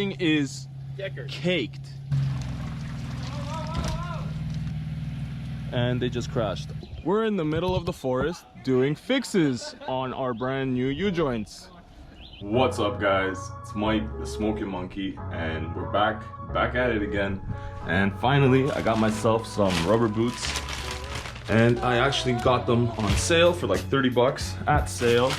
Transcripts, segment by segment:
thing is caked. And they just crashed. We're in the middle of the forest doing fixes on our brand new U-joints. What's up, guys? It's Mike, the Smokin monkey, and we're back at it again. And finally, I got myself some rubber boots, and I actually got them on sale for like 30 bucks at sale.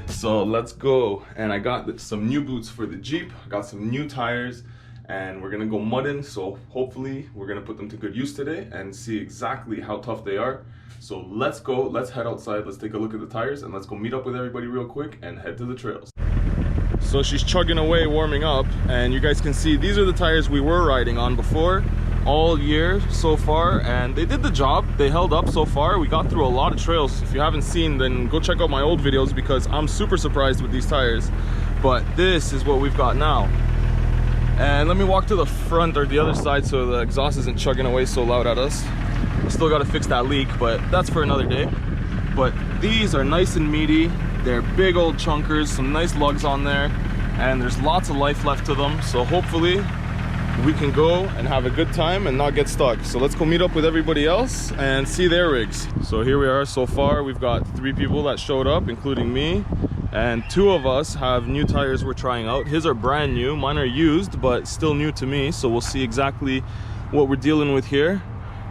So let's go. And I got some new boots for the Jeep, I got some new tires, and we're gonna go mudding. So hopefully we're gonna put them to good use today and see exactly how tough they are. So let's go, let's head outside, let's take a look at the tires, and let's go meet up with everybody real quick and head to the trails. So she's chugging away, warming up, and you guys can see these are the tires we were riding on before all year so far, and they did the job. They held up so far. We got through a lot of trails. If you haven't seen, then go check out my old videos, because I'm super surprised with these tires. But this is what we've got now. And let me walk to the front or the other side so the exhaust isn't chugging away so loud at us. Still got to fix that leak, but that's for another day. But these are nice and meaty. They're big old chunkers, some nice lugs on there, and there's lots of life left to them. So hopefully we can go and have a good time and not get stuck. So let's go meet up with everybody else and see their rigs. So here we are. So far we've got 3 people that showed up, including me, and 2 of us have new tires we're trying out. His are brand new, mine are used, but still new to me. So we'll see exactly what we're dealing with here.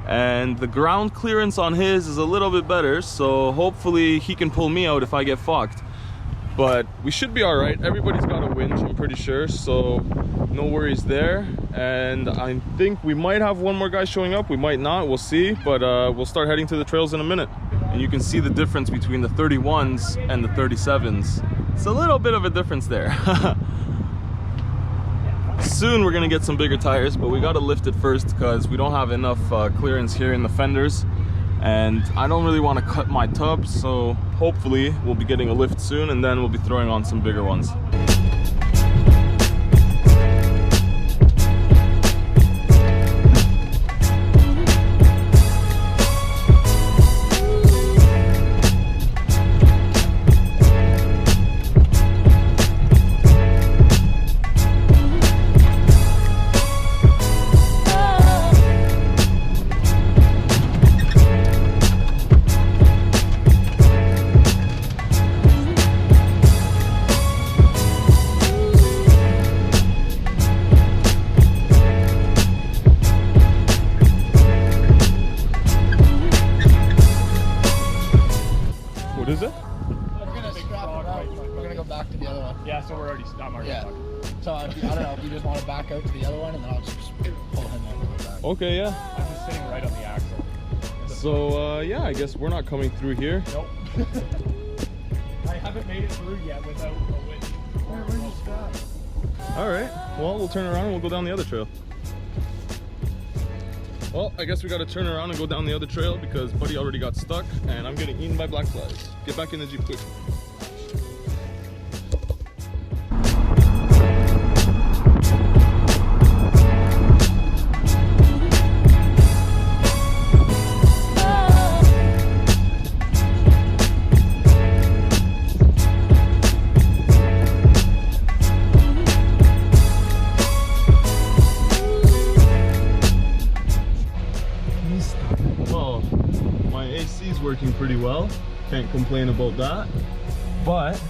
And the ground clearance on his is a little bit better, so hopefully he can pull me out if I get fucked. But we should be all right. Everybody's got a winch, I'm pretty sure, so no worries there. And I think we might have one more guy showing up, we might not, we'll see. But we'll start heading to the trails in a minute. And you can see the difference between the 31s and the 37s. It's a little bit of a difference there. Soon we're gonna get some bigger tires, but we gotta lift it first because we don't have enough clearance here in the fenders, and I don't really want to cut my tubs, so hopefully we'll be getting a lift soon, and then we'll be throwing on some bigger ones. What is it? We're gonna scrap it out. We're gonna go back to the other one. Yeah, so we're already already stuck. So I don't know if you just want to back out to the other one, and then I'll just pull him over. Okay, yeah. I'm just sitting right on the axle. So yeah, I guess we're not coming through here. Nope. I haven't made it through yet without a winch. Where you stuck? All right. Well, we'll turn around and we'll go down the other trail. Well, I guess we got to turn around and go down the other trail because Buddy already got stuck and I'm getting eaten by black flies. Get back in the Jeep quick. Working pretty well, can't complain about that, but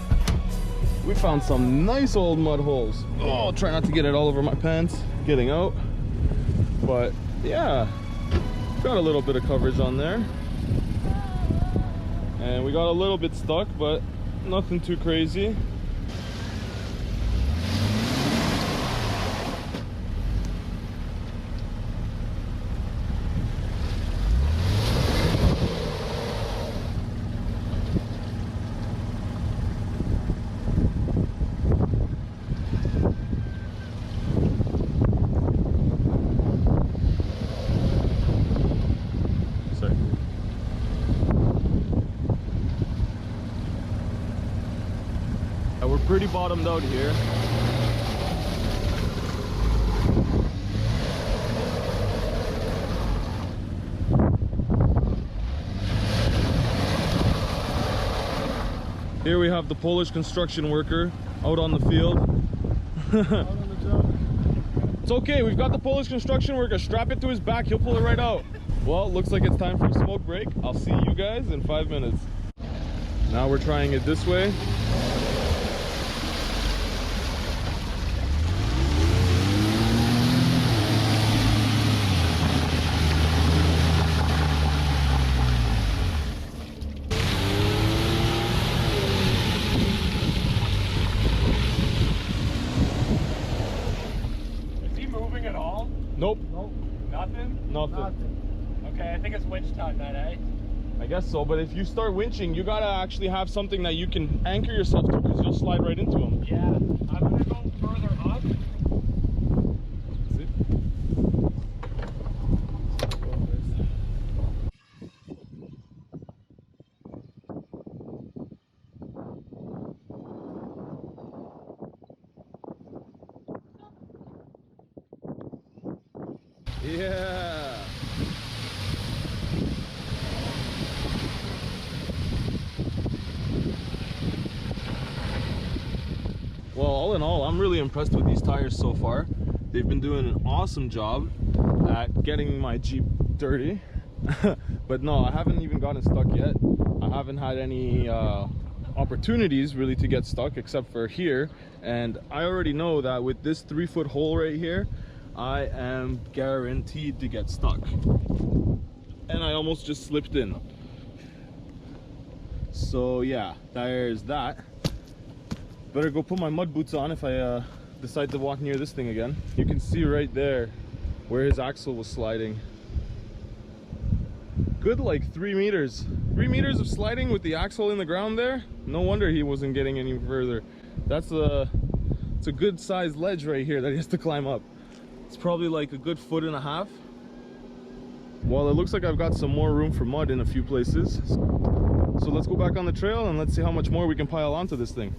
we found some nice old mud holes. Oh, try not to get it all over my pants getting out, but yeah, got a little bit of coverage on there, and we got a little bit stuck, but nothing too crazy. We're pretty bottomed out here. Here we have the Polish construction worker out on the field. Out on the It's okay, we've got the Polish construction worker. Strap it to his back, he'll pull it right out. Well, looks like it's time for a smoke break. I'll see you guys in 5 minutes. Now we're trying it this way. Is he moving at all? Nope. Nope. Nothing? Nothing. Okay, I think it's winch time then, eh? I guess so, but if you start winching, you gotta actually have something that you can anchor yourself to, because you'll slide right into them. Yeah. I'm gonna go further up. See? Yeah. Well, all in all, I'm really impressed with these tires so far. They've been doing an awesome job at getting my Jeep dirty. But no, I haven't even gotten stuck yet. I haven't had any opportunities really to get stuck except for here. And I already know that with this 3-foot hole right here, I am guaranteed to get stuck. And I almost just slipped in. So yeah, there's that. Better go put my mud boots on if I decide to walk near this thing again. You can see right there where his axle was sliding. Good like 3 meters. 3 meters of sliding with the axle in the ground there. No wonder he wasn't getting any further. It's a good sized ledge right here that he has to climb up. It's probably like a good 1.5 feet. Well, it looks like I've got some more room for mud in a few places. So let's go back on the trail and let's see how much more we can pile onto this thing.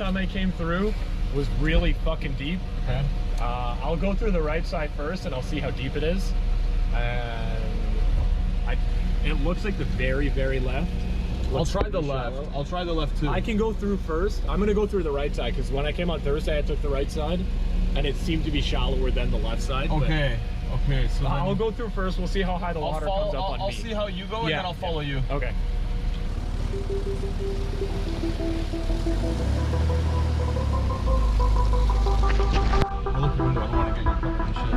time I came through was really fucking deep. Okay. I'll go through the right side first and I'll see how deep it is. It looks like the very, very left. I'll try the left. I'll try the left too. I can go through first. I'm gonna go through the right side because when I came on Thursday, I took the right side and it seemed to be shallower than the left side. Okay. Okay. So I'll go through first. We'll see how high the water comes up on me. I'll see how you go and then I'll follow you. Okay. Look at the window. I don't want to get your fucking shit.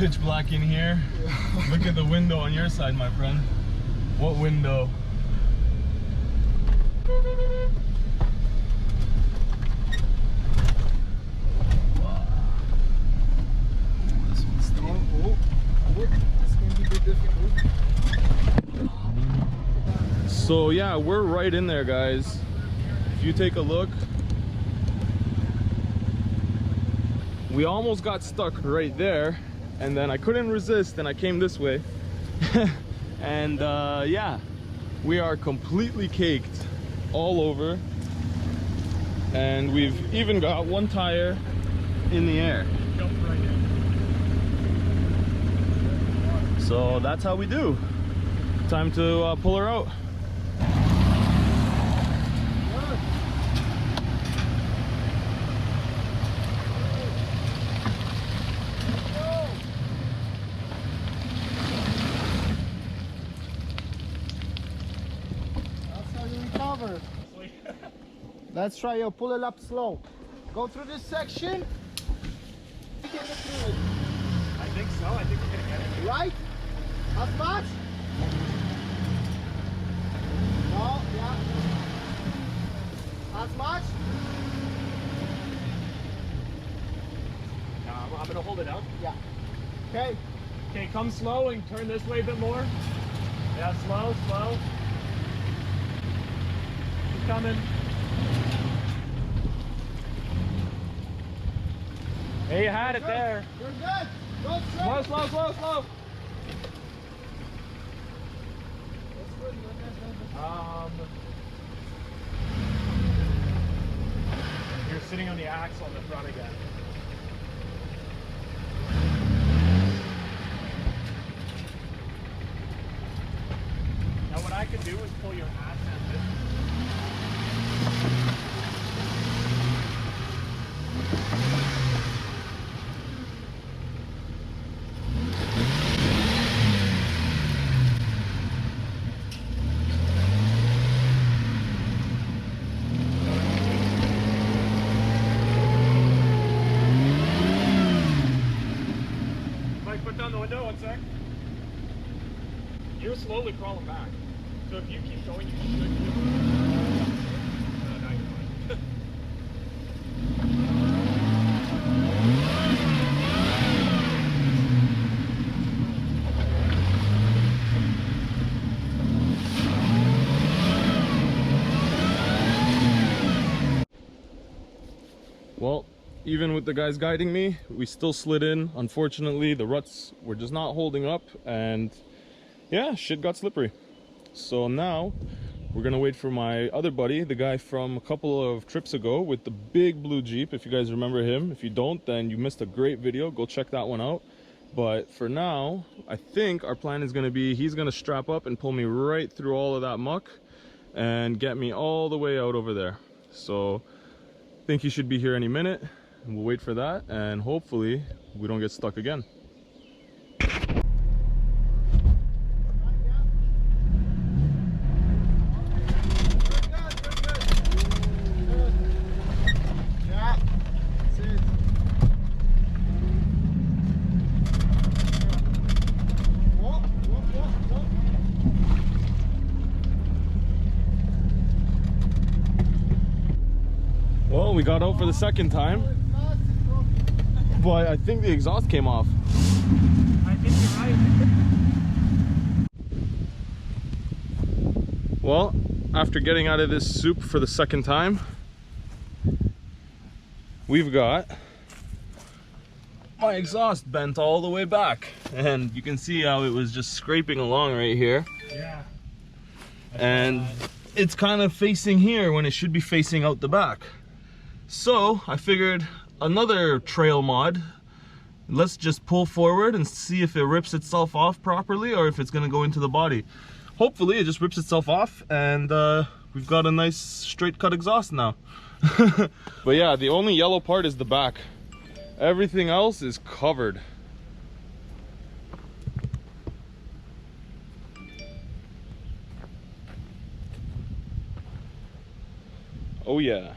pitch black in here. Look at the window on your side, my friend. What window? Wow. This one's steep. It's going to be difficult. So yeah, we're right in there, guys. If you take a look, we almost got stuck right there, and then I couldn't resist and I came this way. And yeah, we are completely caked all over, and we've even got one tire in the air. So that's how we do. time to pull her out. That's how you recover. Let's try you pull it up slow. Go through this section. Get it through it. I think so. I think we're gonna get it. Right? As much? No, yeah. As much? I'm gonna hold it up. Yeah. Okay. Okay, come slow and turn this way a bit more. Yeah, slow, slow. Keep coming. Hey, you had it there. You're good. Go straight. Slow, slow, slow, slow. You're sitting on the axle on the front again. Now what I could do is pull your ass at this. Put down the window, one sec. You're slowly crawling back. So if you keep going, you should be able to... now you're fine. Well, even with the guys guiding me, we still slid in. Unfortunately, the ruts were just not holding up, and yeah, shit got slippery. So now we're gonna wait for my other buddy, the guy from a couple of trips ago with the big blue Jeep, if you guys remember him. If you don't, then you missed a great video. Go check that one out. But for now, I think our plan is gonna be he's gonna strap up and pull me right through all of that muck and get me all the way out over there. So I think he should be here any minute. We'll wait for that, and hopefully we don't get stuck again. Well, we got out for the second time, but I think the exhaust came off. I think you're right. Well, after getting out of this soup for the second time, we've got my exhaust bent all the way back, and you can see how it was just scraping along right here. Yeah. And it's kind of facing here when it should be facing out the back. So I figured another trail mod, let's just pull forward and see if it rips itself off properly or if it's gonna go into the body. Hopefully it just rips itself off, and we've got a nice straight cut exhaust now. But yeah, the only yellow part is the back. Everything else is covered. Oh yeah.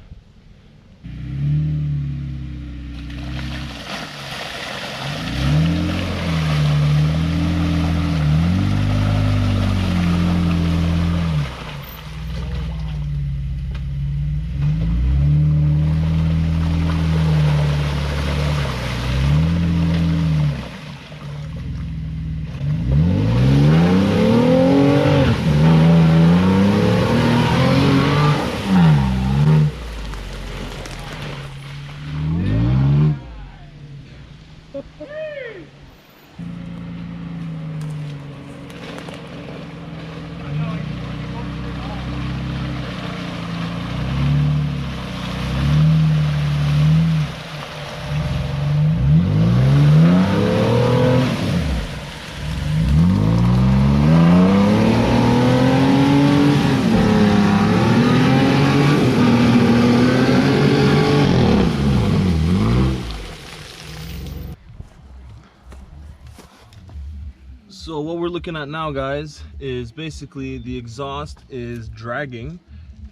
looking at now, guys, is basically the exhaust is dragging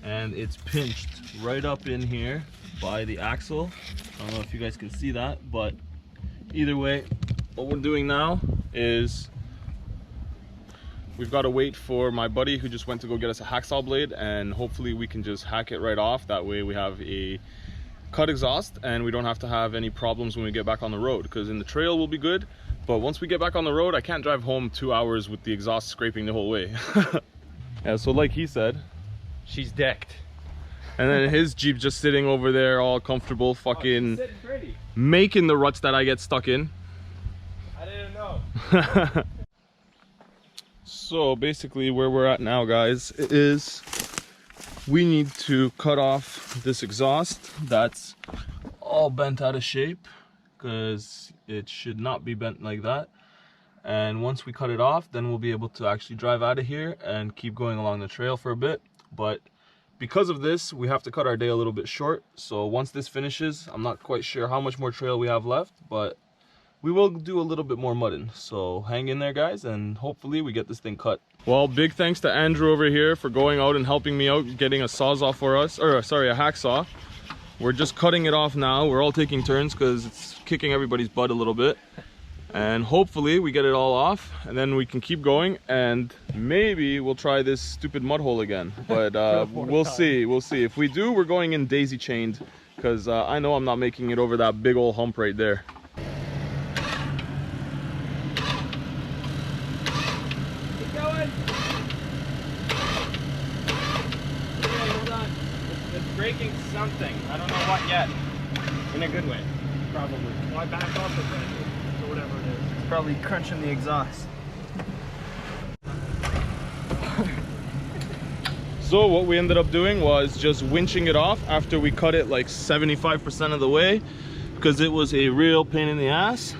and it's pinched right up in here by the axle. I don't know if you guys can see that, but either way, what we're doing now is we've got to wait for my buddy who just went to go get us a hacksaw blade, and hopefully we can just hack it right off. That way we have a cut exhaust and we don't have to have any problems when we get back on the road, because in the trail we'll be good, but once we get back on the road I can't drive home 2 hours with the exhaust scraping the whole way. Yeah, so like he said, she's decked, and then his Jeep just sitting over there all comfortable, fucking making the ruts that I get stuck in. I didn't know. So basically where we're at now, guys, is we need to cut off this exhaust that's all bent out of shape, because it should not be bent like that. And once we cut it off, then we'll be able to actually drive out of here and keep going along the trail for a bit. But because of this, we have to cut our day a little bit short. So once this finishes, I'm not quite sure how much more trail we have left, but we will do a little bit more mudding. So hang in there, guys, and hopefully we get this thing cut. Well, big thanks to Andrew over here for going out and helping me out getting a sawzall for us, or sorry, a hacksaw. We're just cutting it off now. We're all taking turns because it's kicking everybody's butt a little bit. And hopefully we get it all off and then we can keep going, and maybe we'll try this stupid mud hole again. But we'll see, we'll see. If we do, we're going in daisy chained, because I know I'm not making it over that big old hump right there. Breaking something. I don't know what yet. In a good way, probably. Why back off the brand or whatever it is? It's probably crunching the exhaust. So what we ended up doing was just winching it off after we cut it like 75% of the way, because it was a real pain in the ass.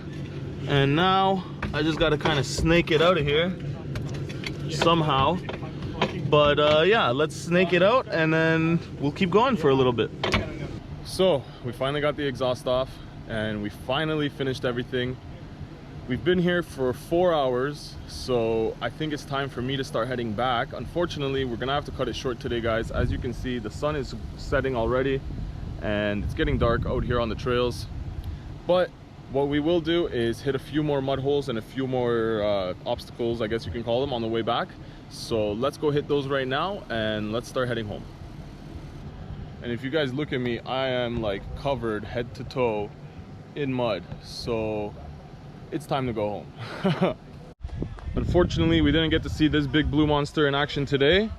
And now I just got to kind of snake it out of here somehow. But yeah, let's snake it out and then we'll keep going for a little bit. So we finally got the exhaust off and we finally finished everything. We've been here for 4 hours, so I think it's time for me to start heading back. Unfortunately, we're gonna have to cut it short today, guys. As you can see, the sun is setting already and it's getting dark out here on the trails. But what we will do is hit a few more mud holes and a few more obstacles, I guess you can call them, on the way back. So let's go hit those right now and let's start heading home. And if you guys look at me, I am like covered head to toe in mud, so it's time to go home. Unfortunately, we didn't get to see this big blue monster in action today,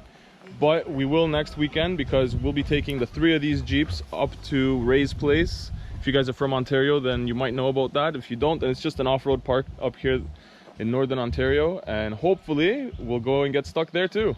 but we will next weekend, because we'll be taking the 3 of these Jeeps up to Ray's place. If you guys are from Ontario, then you might know about that. If you don't, then it's just an off-road park up here in northern Ontario, and hopefully we'll go and get stuck there too.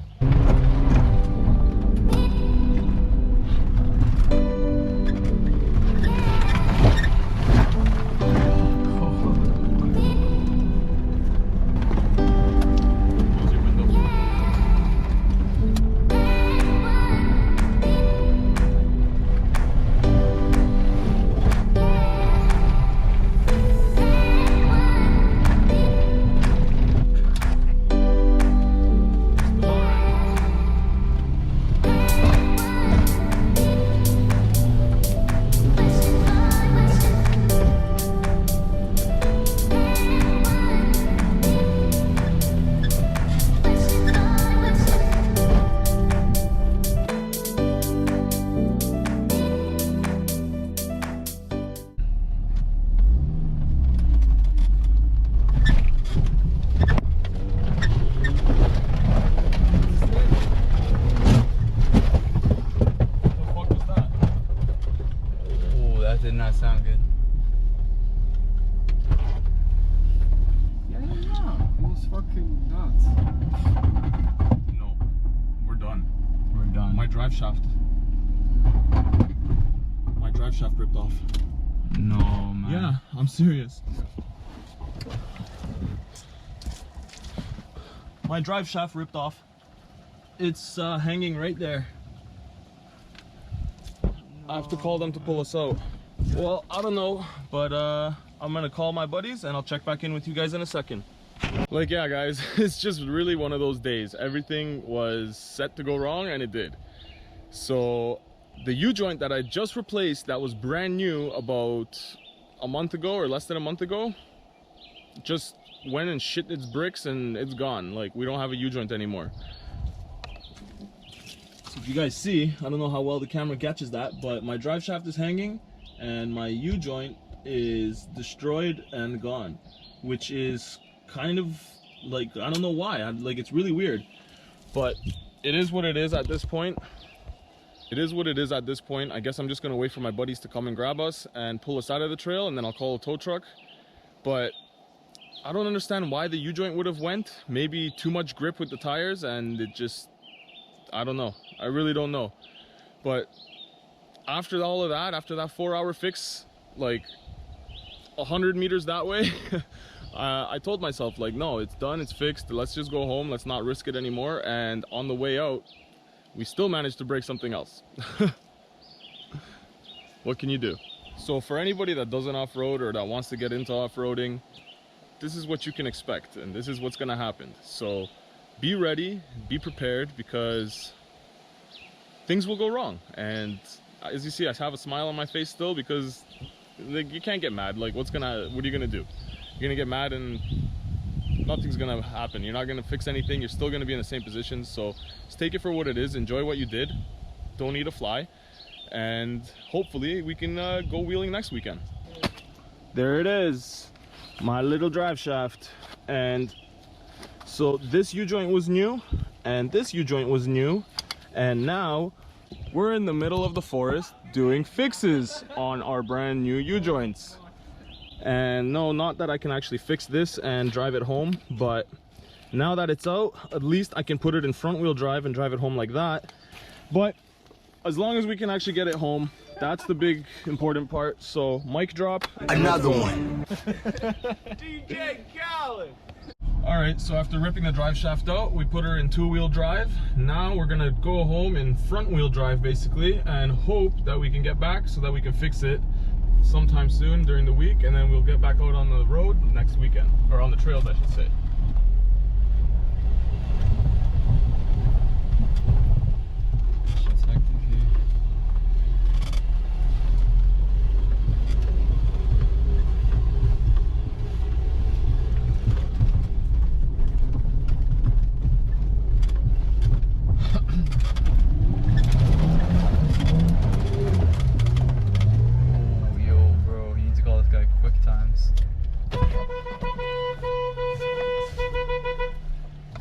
Did not sound good. Yeah, it was fucking nuts. No, we're done. We're done. My drive shaft ripped off. No, man. Yeah, I'm serious. My drive shaft ripped off. It's hanging right there. I have to call them to pull us out. Well, I don't know, but I'm gonna call my buddies and I'll check back in with you guys in a second. Like, yeah, guys, it's just really one of those days. Everything was set to go wrong, and it did. So the U-joint that I just replaced, that was brand new about a month ago or less than a month ago, just went and shit its bricks and it's gone. Like, we don't have a U-joint anymore. So if you guys see, I don't know how well the camera catches that, but my drive shaft is hanging and my U-joint is destroyed and gone, which is kind of like, I don't know why. Like, it's really weird, but it is what it is at this point. It is what it is at this point. I guess I'm just gonna wait for my buddies to come and grab us and pull us out of the trail, and then I'll call a tow truck. But I don't understand why the U-joint would have went. Maybe too much grip with the tires, and it just, I don't know. I really don't know. But after all of that, after that 4-hour fix, like 100 meters that way, I told myself, like, no, it's done, it's fixed, let's just go home, let's not risk it anymore. And on the way out, we still managed to break something else. What can you do? So for anybody that doesn't off-road or that wants to get into off-roading, this is what you can expect, and this is what's gonna happen. So be ready, be prepared, because things will go wrong. And as you see, I have a smile on my face still, because like, you can't get mad. Like, what are you gonna do? You're gonna get mad and nothing's gonna happen. You're not gonna fix anything. You're still gonna be in the same position. So just take it for what it is. Enjoy what you did. Don't eat a fly, and hopefully we can go wheeling next weekend. There it is, my little drive shaft. And so this U-joint was new, and this U-joint was new, and now we're in the middle of the forest doing fixes on our brand new U-joints. And no, not that I can actually fix this and drive it home, but now that it's out, at least I can put it in front wheel drive and drive it home like that. But as long as we can actually get it home, that's the big important part. So mic drop, Another one. DJ Khaled. All right, so after ripping the drive shaft out, we put her in 2-wheel drive. Now we're gonna go home in front wheel drive basically, and hope that we can get back so that we can fix it sometime soon during the week, and then we'll get back out on the road next weekend, or on the trails I should say.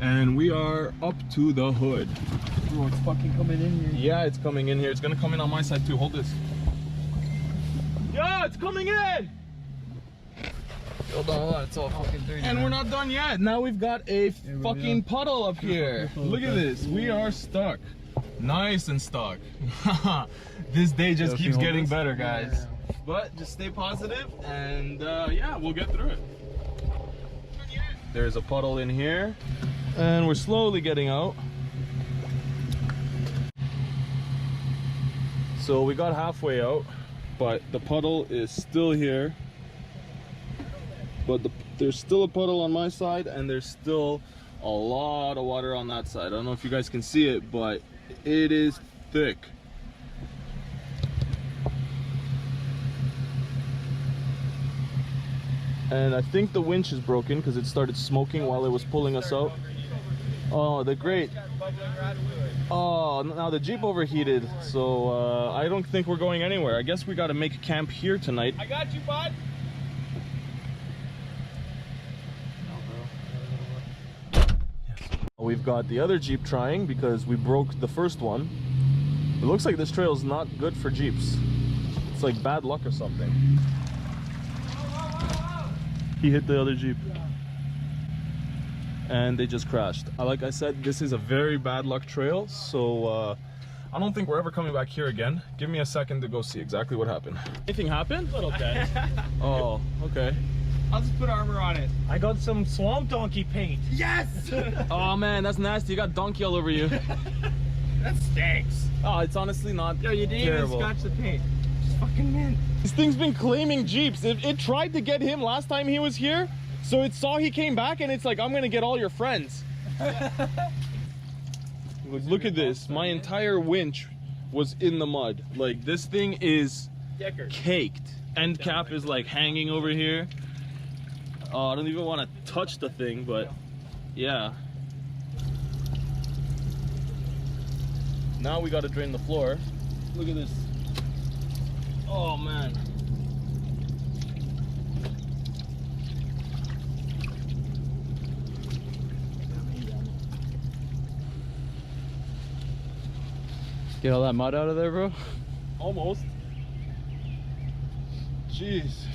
And we are up to the hood. Bro, it's fucking coming in here. Yeah, it's coming in here. It's gonna come in on my side too. Hold this. Yeah, it's coming in! Hold on, it's all fucking dirty. And we're not done yet. Now we've got a fucking puddle up here. Look at this. We are stuck. Nice and stuck. This day just keeps getting better, guys. But just stay positive, and yeah, we'll get through it. There's a puddle in here, and we're slowly getting out. So we got halfway out, but the puddle is still here. But there's still a puddle on my side, and there's still a lot of water on that side. I don't know if you guys can see it, but it is thick. And I think the winch is broken because it started smoking while it was pulling us out. Oh, they're great. Oh, now the Jeep overheated, so I don't think we're going anywhere. I guess we got to make camp here tonight. I got you, bud. We've got the other Jeep trying because we broke the first one. It looks like this trail is not good for Jeeps. It's like bad luck or something. He hit the other Jeep. And they just crashed. Like I said, this is a very bad luck trail, so I don't think we're ever coming back here again. Give me a second to go see exactly what happened. Anything happened? Little bit. Oh, okay. I'll just put armor on it. I got some swamp donkey paint. Yes! Oh man, that's nasty. You got donkey all over you. That stinks. Oh, it's honestly not Yo, you didn't terrible. even scratch the paint. Just fucking mint. This thing's been claiming Jeeps. It tried to get him last time he was here. So it saw he came back and it's like, I'm gonna get all your friends. Look at this. My entire winch was in the mud. Like, this thing is caked. End cap is like hanging over here. I don't even want to touch the thing, but yeah. Now we gotta drain the floor. Look at this. Oh man. Get all that mud out of there, bro? Almost. Jeez.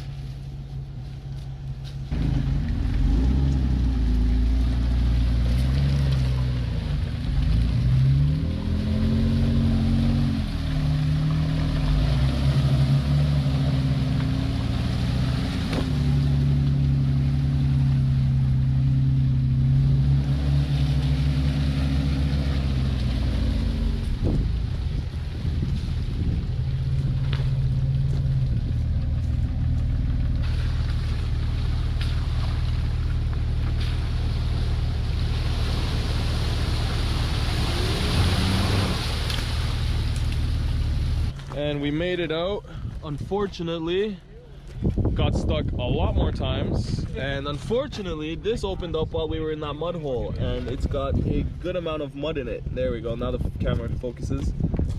And we made it out. Unfortunately, got stuck a lot more times, and unfortunately this opened up while we were in that mud hole, and it's got a good amount of mud in it. There we go. Now the camera focuses,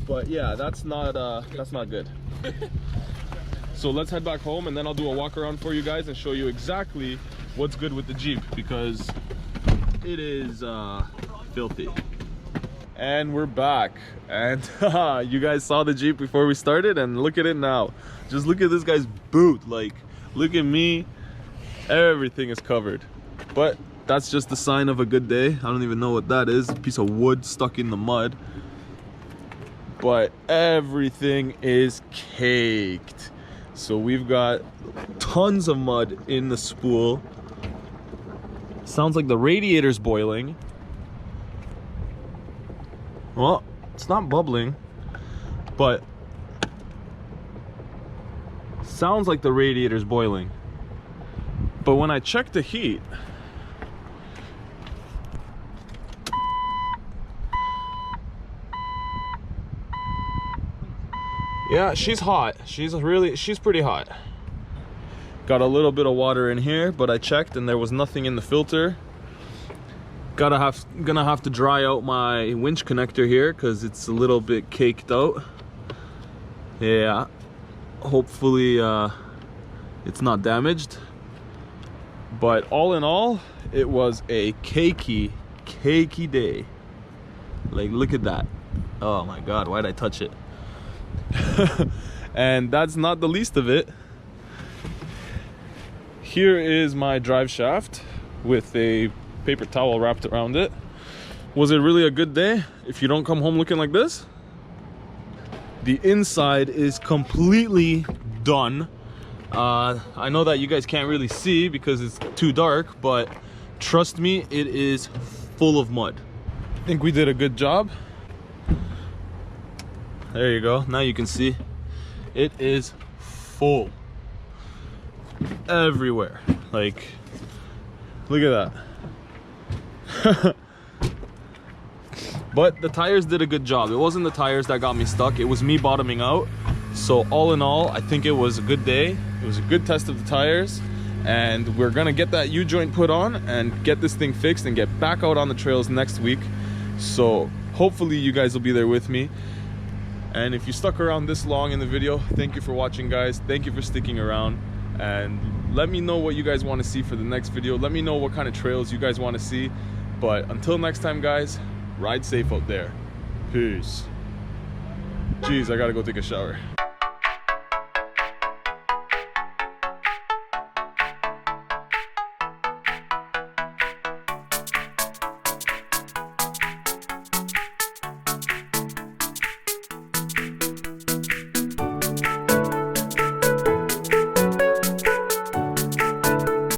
but yeah, that's not good. So let's head back home, and then I'll do a walk around for you guys and show you exactly what's good with the Jeep, because it is filthy. And we're back, and you guys saw the Jeep before we started, and look at it now. Just look at this guy's boot. Like, look at me, everything is covered. But that's just the sign of a good day. I don't even know what that is. A piece of wood stuck in the mud, but everything is caked. So we've got tons of mud in the spool. Sounds like the radiator's boiling. Well, it's not bubbling, but sounds like the radiator's boiling. But when I check the heat, yeah, she's hot. She's pretty hot. Got a little bit of water in here, but I checked and there was nothing in the filter. Gonna have to dry out my winch connector here because it's a little bit caked out. Yeah, hopefully it's not damaged. But all in all, it was a cakey day. Like, look at that. Oh my god, why'd I touch it? And that's not the least of it. Here is my drive shaft with a paper towel wrapped around it. Was it really a good day if you don't come home looking like this? The inside is completely done. I know that you guys can't really see because it's too dark, but trust me, it is full of mud. I think we did a good job. There you go. Now you can see it is full everywhere. Like, look at that. But the tires did a good job. It wasn't the tires that got me stuck, it was me bottoming out. So all in all, I think it was a good day. It was a good test of the tires, and we're gonna get that U-joint put on and get this thing fixed and get back out on the trails next week. So hopefully you guys will be there with me. And if you stuck around this long in the video, thank you for watching, guys. Thank you for sticking around, and let me know what you guys want to see for the next video. Let me know what kind of trails you guys want to see. But until next time, guys, ride safe out there. Peace. Jeez, I gotta go take a shower.